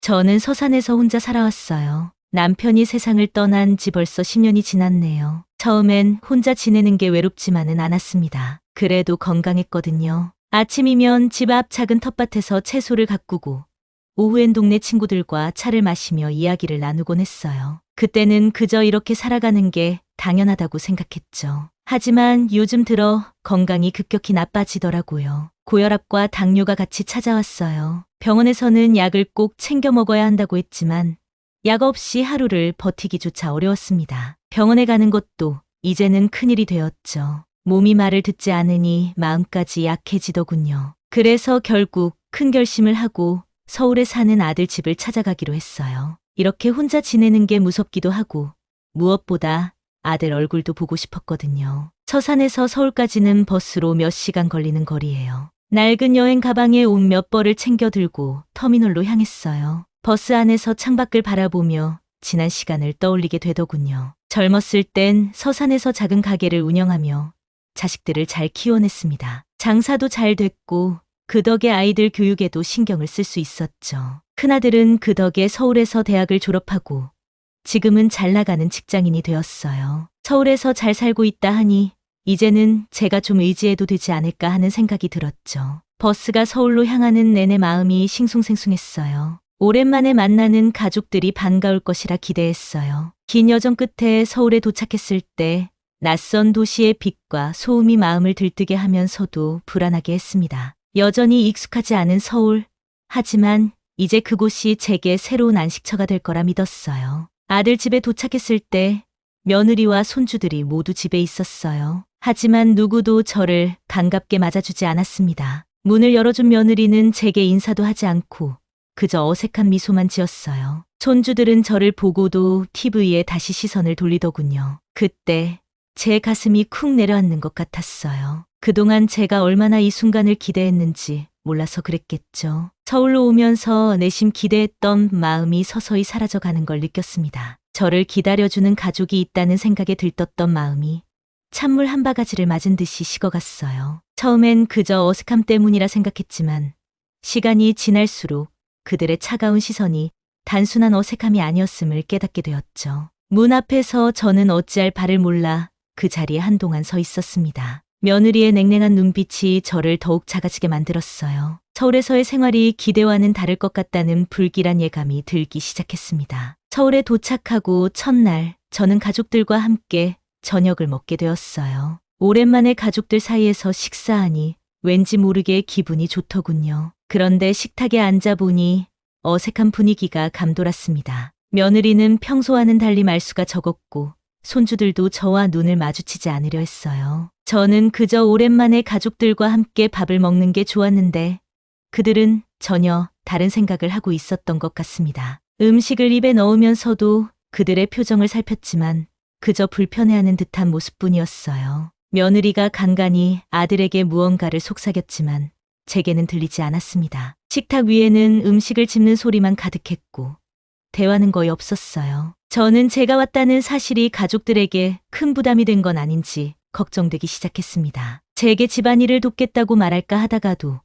저는 서산에서 혼자 살아왔어요. 남편이 세상을 떠난 지 벌써 10년이 지났네요. 처음엔 혼자 지내는 게 외롭지만은 않았습니다. 그래도 건강했거든요. 아침이면 집 앞 작은 텃밭에서 채소를 가꾸고 오후엔 동네 친구들과 차를 마시며 이야기를 나누곤 했어요. 그때는 그저 이렇게 살아가는 게 당연하다고 생각했죠. 하지만 요즘 들어 건강이 급격히 나빠지더라고요. 고혈압과 당뇨가 같이 찾아왔어요. 병원에서는 약을 꼭 챙겨 먹어야 한다고 했지만 약 없이 하루를 버티기조차 어려웠습니다. 병원에 가는 것도 이제는 큰일이 되었죠. 몸이 말을 듣지 않으니 마음까지 약해지더군요. 그래서 결국 큰 결심을 하고 서울에 사는 아들 집을 찾아가기로 했어요. 이렇게 혼자 지내는 게 무섭기도 하고 무엇보다 아들 얼굴도 보고 싶었거든요. 서산에서 서울까지는 버스로 몇 시간 걸리는 거리예요. 낡은 여행 가방에 옷 몇 벌을 챙겨 들고 터미널로 향했어요. 버스 안에서 창밖을 바라보며 지난 시간을 떠올리게 되더군요. 젊었을 땐 서산에서 작은 가게를 운영하며 자식들을 잘 키워냈습니다. 장사도 잘 됐고 그 덕에 아이들 교육에도 신경을 쓸 수 있었죠. 큰아들은 그 덕에 서울에서 대학을 졸업하고 지금은 잘 나가는 직장인이 되었어요. 서울에서 잘 살고 있다 하니 이제는 제가 좀 의지해도 되지 않을까 하는 생각이 들었죠. 버스가 서울로 향하는 내내 마음이 싱숭생숭했어요. 오랜만에 만나는 가족들이 반가울 것이라 기대했어요. 긴 여정 끝에 서울에 도착했을 때 낯선 도시의 빛과 소음이 마음을 들뜨게 하면서도 불안하게 했습니다. 여전히 익숙하지 않은 서울. 하지만 이제 그곳이 제게 새로운 안식처가 될 거라 믿었어요. 아들 집에 도착했을 때 며느리와 손주들이 모두 집에 있었어요. 하지만 누구도 저를 반갑게 맞아주지 않았습니다. 문을 열어준 며느리는 제게 인사도 하지 않고 그저 어색한 미소만 지었어요. 손주들은 저를 보고도 TV에 다시 시선을 돌리더군요. 그때 제 가슴이 쿵 내려앉는 것 같았어요. 그동안 제가 얼마나 이 순간을 기대했는지 몰라서 그랬겠죠. 서울로 오면서 내심 기대했던 마음이 서서히 사라져가는 걸 느꼈습니다. 저를 기다려주는 가족이 있다는 생각에 들떴던 마음이 찬물 한 바가지를 맞은 듯이 식어갔어요. 처음엔 그저 어색함 때문이라 생각했지만 시간이 지날수록 그들의 차가운 시선이 단순한 어색함이 아니었음을 깨닫게 되었죠. 문 앞에서 저는 어찌할 바를 몰라 그 자리에 한동안 서 있었습니다. 며느리의 냉랭한 눈빛이 저를 더욱 작아지게 만들었어요. 서울에서의 생활이 기대와는 다를 것 같다는 불길한 예감이 들기 시작했습니다. 서울에 도착하고 첫날 저는 가족들과 함께 저녁을 먹게 되었어요. 오랜만에 가족들 사이에서 식사하니 왠지 모르게 기분이 좋더군요. 그런데 식탁에 앉아보니 어색한 분위기가 감돌았습니다. 며느리는 평소와는 달리 말수가 적었고 손주들도 저와 눈을 마주치지 않으려 했어요. 저는 그저 오랜만에 가족들과 함께 밥을 먹는 게 좋았는데 그들은 전혀 다른 생각을 하고 있었던 것 같습니다. 음식을 입에 넣으면서도 그들의 표정을 살폈지만 그저 불편해하는 듯한 모습뿐이었어요. 며느리가 간간히 아들에게 무언가를 속삭였지만 제게는 들리지 않았습니다. 식탁 위에는 음식을 집는 소리만 가득했고 대화는 거의 없었어요. 저는 제가 왔다는 사실이 가족들에게 큰 부담이 된 건 아닌지 걱정되기 시작했습니다. 제게 집안일을 돕겠다고 말할까 하다가도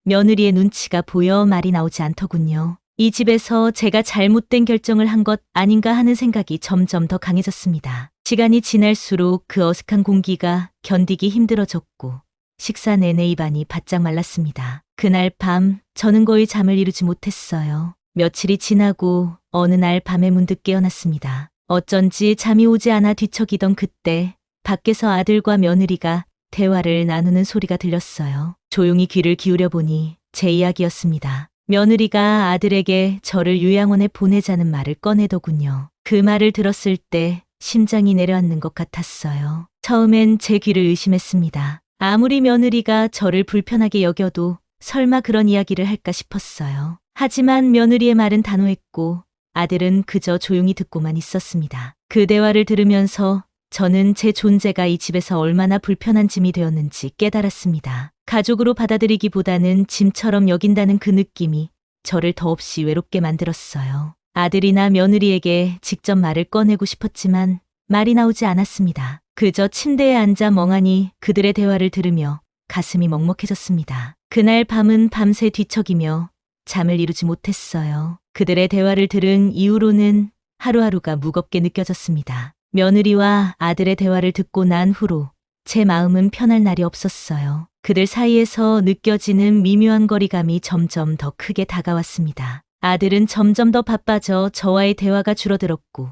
며느리의 눈치가 보여 말이 나오지 않더군요. 이 집에서 제가 잘못된 결정을 한 것 아닌가 하는 생각이 점점 더 강해졌습니다. 시간이 지날수록 그 어색한 공기가 견디기 힘들어졌고 식사 내내 입안이 바짝 말랐습니다. 그날 밤 저는 거의 잠을 이루지 못했어요. 며칠이 지나고 어느 날 밤에 문득 깨어났습니다. 어쩐지 잠이 오지 않아 뒤척이던 그때 밖에서 아들과 며느리가 대화를 나누는 소리가 들렸어요. 조용히 귀를 기울여 보니 제 이야기였습니다. 며느리가 아들에게 저를 요양원에 보내자는 말을 꺼내더군요. 그 말을 들었을 때 심장이 내려앉는 것 같았어요. 처음엔 제 귀를 의심했습니다. 아무리 며느리가 저를 불편하게 여겨도 설마 그런 이야기를 할까 싶었어요. 하지만 며느리의 말은 단호했고 아들은 그저 조용히 듣고만 있었습니다. 그 대화를 들으면서 저는 제 존재가 이 집에서 얼마나 불편한 짐이 되었는지 깨달았습니다. 가족으로 받아들이기보다는 짐처럼 여긴다는 그 느낌이 저를 더없이 외롭게 만들었어요. 아들이나 며느리에게 직접 말을 꺼내고 싶었지만 말이 나오지 않았습니다. 그저 침대에 앉아 멍하니 그들의 대화를 들으며 가슴이 먹먹해졌습니다. 그날 밤은 밤새 뒤척이며 잠을 이루지 못했어요. 그들의 대화를 들은 이후로는 하루하루가 무겁게 느껴졌습니다. 며느리와 아들의 대화를 듣고 난 후로 제 마음은 편할 날이 없었어요. 그들 사이에서 느껴지는 미묘한 거리감이 점점 더 크게 다가왔습니다. 아들은 점점 더 바빠져 저와의 대화가 줄어들었고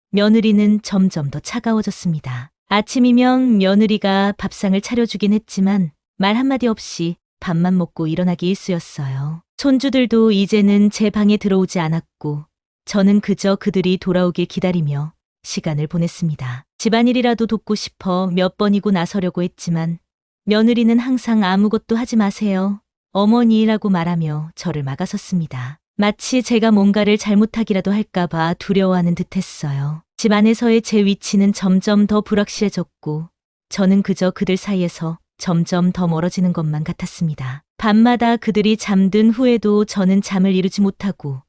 며느리는 점점 더 차가워졌습니다. 아침이면 며느리가 밥상을 차려주긴 했지만 말 한마디 없이 밥만 먹고 일어나기 일쑤였어요. 손주들도 이제는 제 방에 들어오지 않았고 저는 그저 그들이 돌아오길 기다리며 시간을 보냈습니다. 집안일이라도 돕고 싶어 몇 번이고 나서려고 했지만 며느리는 항상 아무것도 하지 마세요. 어머니라고 말하며 저를 막아섰습니다. 마치 제가 뭔가를 잘못하기라도 할까봐 두려워하는 듯 했어요. 집 안에서의 제 위치는 점점 더 불확실해졌고 저는 그저 그들 사이에서 점점 더 멀어지는 것만 같았습니다. 밤마다 그들이 잠든 후에도 저는 잠을 이루지 못하고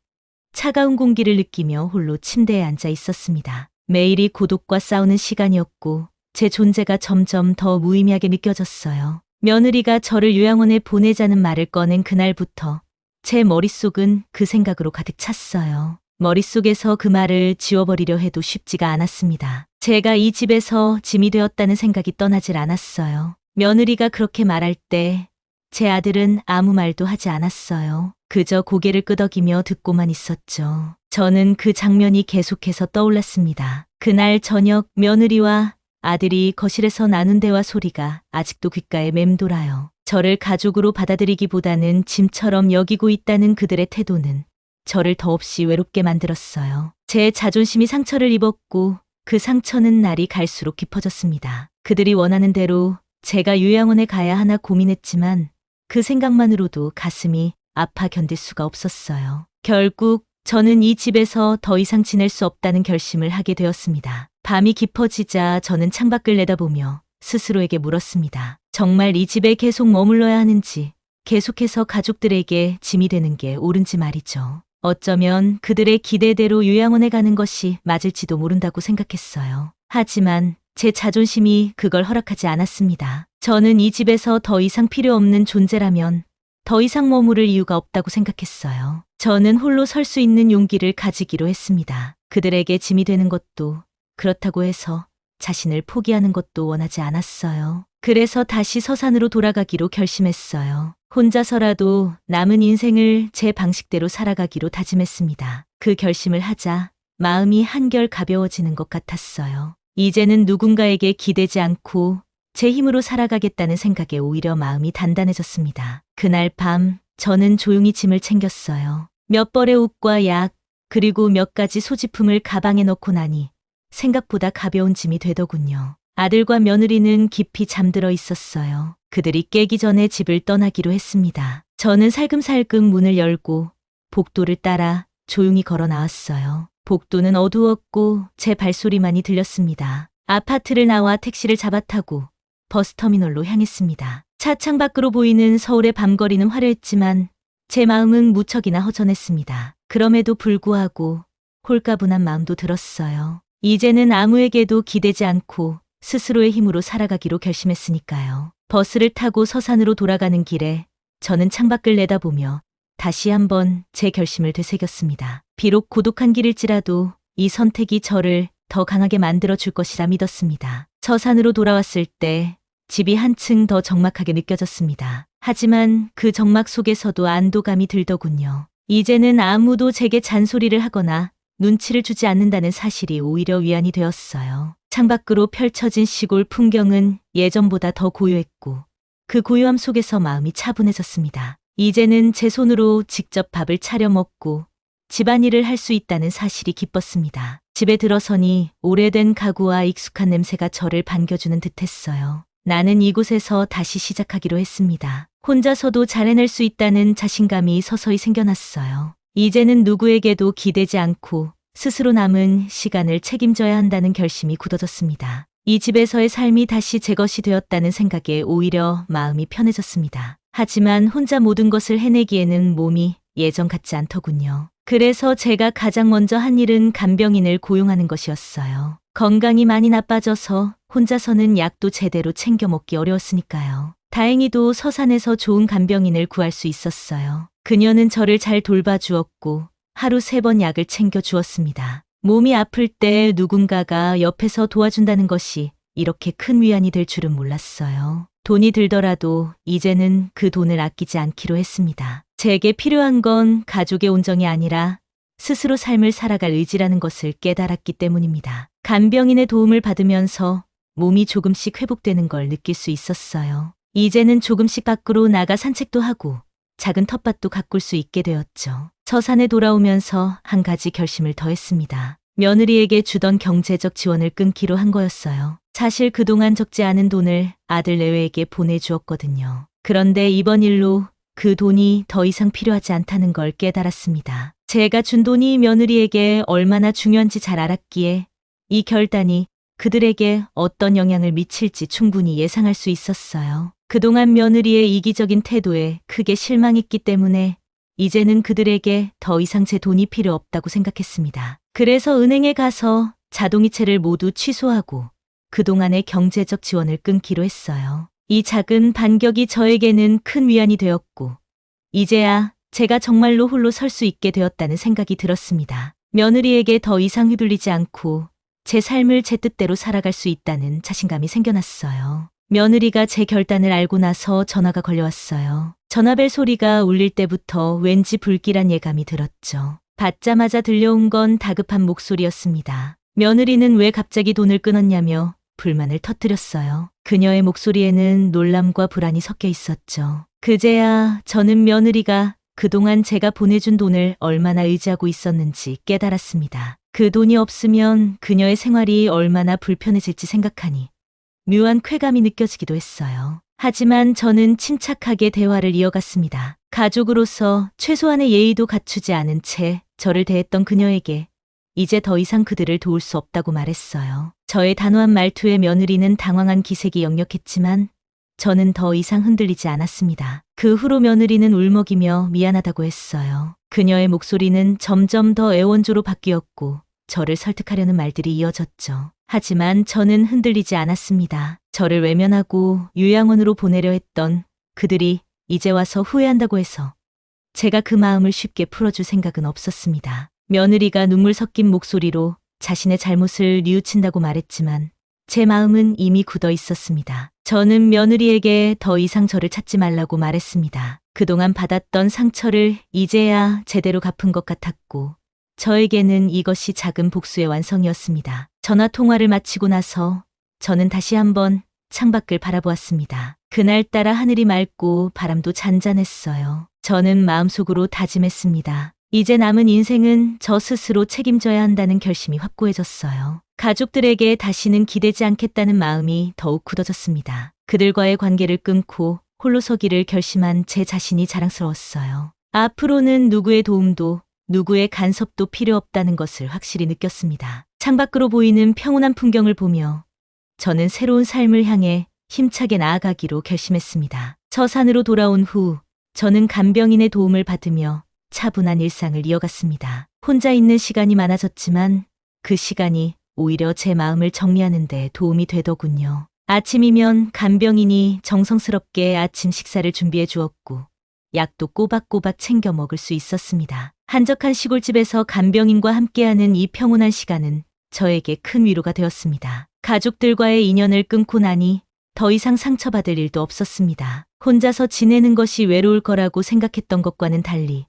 차가운 공기를 느끼며 홀로 침대에 앉아 있었습니다. 매일이 고독과 싸우는 시간이었고 제 존재가 점점 더 무의미하게 느껴졌어요. 며느리가 저를 요양원에 보내자는 말을 꺼낸 그날부터 제 머릿속은 그 생각으로 가득 찼어요. 머릿속에서 그 말을 지워버리려 해도 쉽지가 않았습니다. 제가 이 집에서 짐이 되었다는 생각이 떠나질 않았어요. 며느리가 그렇게 말할 때 제 아들은 아무 말도 하지 않았어요. 그저 고개를 끄덕이며 듣고만 있었죠. 저는 그 장면이 계속해서 떠올랐습니다. 그날 저녁 며느리와 아들이 거실에서 나눈 대화 소리가 아직도 귓가에 맴돌아요. 저를 가족으로 받아들이기보다는 짐처럼 여기고 있다는 그들의 태도는 저를 더없이 외롭게 만들었어요. 제 자존심이 상처를 입었고 그 상처는 날이 갈수록 깊어졌습니다. 그들이 원하는 대로 제가 요양원에 가야 하나 고민했지만 그 생각만으로도 가슴이 아파 견딜 수가 없었어요. 결국 저는 이 집에서 더 이상 지낼 수 없다는 결심을 하게 되었습니다. 밤이 깊어지자 저는 창밖을 내다보며 스스로에게 물었습니다. 정말 이 집에 계속 머물러야 하는지, 계속해서 가족들에게 짐이 되는 게 옳은지 말이죠. 어쩌면 그들의 기대대로 요양원에 가는 것이 맞을지도 모른다고 생각했어요. 하지만 제 자존심이 그걸 허락하지 않았습니다. 저는 이 집에서 더 이상 필요 없는 존재라면 더 이상 머무를 이유가 없다고 생각했어요. 저는 홀로 설 수 있는 용기를 가지기로 했습니다. 그들에게 짐이 되는 것도, 그렇다고 해서 자신을 포기하는 것도 원하지 않았어요. 그래서 다시 서산으로 돌아가기로 결심했어요. 혼자서라도 남은 인생을 제 방식대로 살아가기로 다짐했습니다. 그 결심을 하자 마음이 한결 가벼워지는 것 같았어요. 이제는 누군가에게 기대지 않고 제 힘으로 살아가겠다는 생각에 오히려 마음이 단단해졌습니다. 그날 밤 저는 조용히 짐을 챙겼어요. 몇 벌의 옷과 약, 그리고 몇 가지 소지품을 가방에 넣고 나니 생각보다 가벼운 짐이 되더군요. 아들과 며느리는 깊이 잠들어 있었어요. 그들이 깨기 전에 집을 떠나기로 했습니다. 저는 살금살금 문을 열고 복도를 따라 조용히 걸어 나왔어요. 복도는 어두웠고 제 발소리만이 들렸습니다. 아파트를 나와 택시를 잡아타고 버스터미널로 향했습니다. 차 창밖으로 보이는 서울의 밤거리는 화려했지만 제 마음은 무척이나 허전했습니다. 그럼에도 불구하고 홀가분한 마음도 들었어요. 이제는 아무에게도 기대지 않고 스스로의 힘으로 살아가기로 결심했으니까요. 버스를 타고 서산으로 돌아가는 길에 저는 창밖을 내다보며 다시 한번 제 결심을 되새겼습니다. 비록 고독한 길일지라도 이 선택이 저를 더 강하게 만들어줄 것이라 믿었습니다. 서산으로 돌아왔을 때 집이 한층 더 적막하게 느껴졌습니다. 하지만 그 적막 속에서도 안도감이 들더군요. 이제는 아무도 제게 잔소리를 하거나 눈치를 주지 않는다는 사실이 오히려 위안이 되었어요. 창밖으로 펼쳐진 시골 풍경은 예전보다 더 고요했고 그 고요함 속에서 마음이 차분해졌습니다. 이제는 제 손으로 직접 밥을 차려 먹고 집안일을 할 수 있다는 사실이 기뻤습니다. 집에 들어서니 오래된 가구와 익숙한 냄새가 저를 반겨주는 듯했어요. 나는 이곳에서 다시 시작하기로 했습니다. 혼자서도 잘 해낼 수 있다는 자신감이 서서히 생겨났어요. 이제는 누구에게도 기대지 않고 스스로 남은 시간을 책임져야 한다는 결심이 굳어졌습니다. 이 집에서의 삶이 다시 제 것이 되었다는 생각에 오히려 마음이 편해졌습니다. 하지만 혼자 모든 것을 해내기에는 몸이 예전 같지 않더군요. 그래서 제가 가장 먼저 한 일은 간병인을 고용하는 것이었어요. 건강이 많이 나빠져서 혼자서는 약도 제대로 챙겨 먹기 어려웠으니까요. 다행히도 서산에서 좋은 간병인을 구할 수 있었어요. 그녀는 저를 잘 돌봐주었고 하루 3번 약을 챙겨 주었습니다. 몸이 아플 때 누군가가 옆에서 도와준다는 것이 이렇게 큰 위안이 될 줄은 몰랐어요. 돈이 들더라도 이제는 그 돈을 아끼지 않기로 했습니다. 제게 필요한 건 가족의 온정이 아니라 스스로 삶을 살아갈 의지라는 것을 깨달았기 때문입니다. 간병인의 도움을 받으면서 몸이 조금씩 회복되는 걸 느낄 수 있었어요. 이제는 조금씩 밖으로 나가 산책도 하고 작은 텃밭도 가꿀 수 있게 되었죠. 서산에 돌아오면서 한 가지 결심을 더 했습니다. 며느리에게 주던 경제적 지원을 끊기로 한 거였어요. 사실 그동안 적지 않은 돈을 아들 내외에게 보내주었거든요. 그런데 이번 일로 그 돈이 더 이상 필요하지 않다는 걸 깨달았습니다. 제가 준 돈이 며느리에게 얼마나 중요한지 잘 알았기에 이 결단이 그들에게 어떤 영향을 미칠지 충분히 예상할 수 있었어요. 그동안 며느리의 이기적인 태도에 크게 실망했기 때문에 이제는 그들에게 더 이상 제 돈이 필요 없다고 생각했습니다. 그래서 은행에 가서 자동이체를 모두 취소하고 그동안의 경제적 지원을 끊기로 했어요. 이 작은 반격이 저에게는 큰 위안이 되었고 이제야 제가 정말로 홀로 설 수 있게 되었다는 생각이 들었습니다. 며느리에게 더 이상 휘둘리지 않고 제 삶을 제 뜻대로 살아갈 수 있다는 자신감이 생겨났어요. 며느리가 제 결단을 알고 나서 전화가 걸려왔어요. 전화벨 소리가 울릴 때부터 왠지 불길한 예감이 들었죠. 받자마자 들려온 건 다급한 목소리였습니다. 며느리는 왜 갑자기 돈을 끊었냐며 불만을 터뜨렸어요. 그녀의 목소리에는 놀람과 불안이 섞여 있었죠. 그제야 저는 며느리가 그동안 제가 보내준 돈을 얼마나 의지하고 있었는지 깨달았습니다. 그 돈이 없으면 그녀의 생활이 얼마나 불편해질지 생각하니 묘한 쾌감이 느껴지기도 했어요. 하지만 저는 침착하게 대화를 이어갔습니다. 가족으로서 최소한의 예의도 갖추지 않은 채 저를 대했던 그녀에게 이제 더 이상 그들을 도울 수 없다고 말했어요. 저의 단호한 말투에 며느리는 당황한 기색이 역력했지만 저는 더 이상 흔들리지 않았습니다. 그 후로 며느리는 울먹이며 미안하다고 했어요. 그녀의 목소리는 점점 더 애원조로 바뀌었고 저를 설득하려는 말들이 이어졌죠. 하지만 저는 흔들리지 않았습니다. 저를 외면하고 요양원으로 보내려 했던 그들이 이제 와서 후회한다고 해서 제가 그 마음을 쉽게 풀어줄 생각은 없었습니다. 며느리가 눈물 섞인 목소리로 자신의 잘못을 뉘우친다고 말했지만 제 마음은 이미 굳어 있었습니다. 저는 며느리에게 더 이상 저를 찾지 말라고 말했습니다. 그동안 받았던 상처를 이제야 제대로 갚은 것 같았고 저에게는 이것이 작은 복수의 완성이었습니다. 전화 통화를 마치고 나서 저는 다시 한번 창밖을 바라보았습니다. 그날따라 하늘이 맑고 바람도 잔잔했어요. 저는 마음속으로 다짐했습니다. 이제 남은 인생은 저 스스로 책임져야 한다는 결심이 확고해졌어요. 가족들에게 다시는 기대지 않겠다는 마음이 더욱 굳어졌습니다. 그들과의 관계를 끊고 홀로 서기를 결심한 제 자신이 자랑스러웠어요. 앞으로는 누구의 도움도 누구의 간섭도 필요 없다는 것을 확실히 느꼈습니다. 창밖으로 보이는 평온한 풍경을 보며 저는 새로운 삶을 향해 힘차게 나아가기로 결심했습니다. 서산으로 돌아온 후 저는 간병인의 도움을 받으며 차분한 일상을 이어갔습니다. 혼자 있는 시간이 많아졌지만 그 시간이 오히려 제 마음을 정리하는 데 도움이 되더군요. 아침이면 간병인이 정성스럽게 아침 식사를 준비해 주었고 약도 꼬박꼬박 챙겨 먹을 수 있었습니다. 한적한 시골집에서 간병인과 함께하는 이 평온한 시간은 저에게 큰 위로가 되었습니다. 가족들과의 인연을 끊고 나니 더 이상 상처받을 일도 없었습니다. 혼자서 지내는 것이 외로울 거라고 생각했던 것과는 달리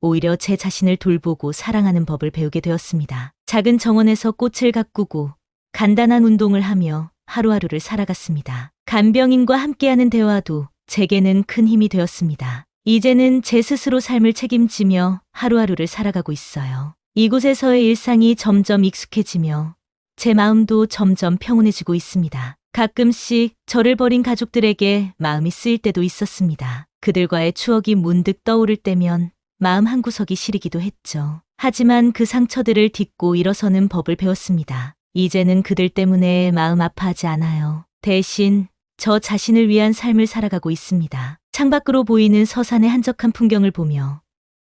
오히려 제 자신을 돌보고 사랑하는 법을 배우게 되었습니다. 작은 정원에서 꽃을 가꾸고 간단한 운동을 하며 하루하루를 살아갔습니다. 간병인과 함께하는 대화도 제게는 큰 힘이 되었습니다. 이제는 제 스스로 삶을 책임지며 하루하루를 살아가고 있어요. 이곳에서의 일상이 점점 익숙해지며 제 마음도 점점 평온해지고 있습니다. 가끔씩 저를 버린 가족들에게 마음이 쓰일 때도 있었습니다. 그들과의 추억이 문득 떠오를 때면 마음 한구석이 시리기도 했죠. 하지만 그 상처들을 딛고 일어서는 법을 배웠습니다. 이제는 그들 때문에 마음 아파하지 않아요. 대신 저 자신을 위한 삶을 살아가고 있습니다. 창밖으로 보이는 서산의 한적한 풍경을 보며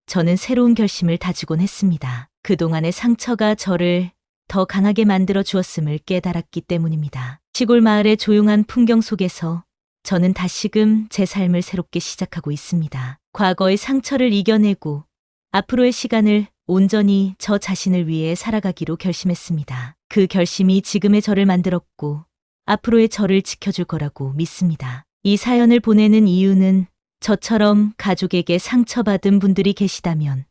저는 새로운 결심을 다지곤 했습니다. 그동안의 상처가 저를 더 강하게 만들어 주었음을 깨달았기 때문입니다. 시골 마을의 조용한 풍경 속에서 저는 다시금 제 삶을 새롭게 시작하고 있습니다. 과거의 상처를 이겨내고 앞으로의 시간을 온전히 저 자신을 위해 살아가기로 결심했습니다. 그 결심이 지금의 저를 만들었고 앞으로의 저를 지켜줄 거라고 믿습니다. 이 사연을 보내는 이유는 저처럼 가족에게 상처받은 분들이 계시다면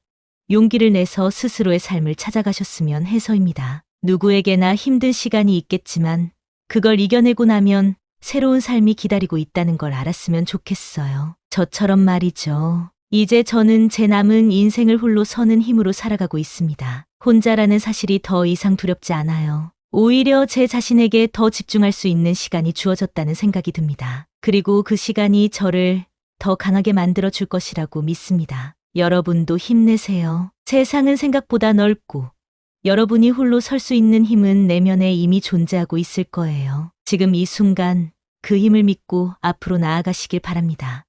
용기를 내서 스스로의 삶을 찾아가셨으면 해서입니다. 누구에게나 힘든 시간이 있겠지만 그걸 이겨내고 나면 새로운 삶이 기다리고 있다는 걸 알았으면 좋겠어요. 저처럼 말이죠. 이제 저는 제 남은 인생을 홀로 서는 힘으로 살아가고 있습니다. 혼자라는 사실이 더 이상 두렵지 않아요. 오히려 제 자신에게 더 집중할 수 있는 시간이 주어졌다는 생각이 듭니다. 그리고 그 시간이 저를 더 강하게 만들어 줄 것이라고 믿습니다. 여러분도 힘내세요. 세상은 생각보다 넓고 여러분이 홀로 설 수 있는 힘은 내면에 이미 존재하고 있을 거예요. 지금 이 순간 그 힘을 믿고 앞으로 나아가시길 바랍니다.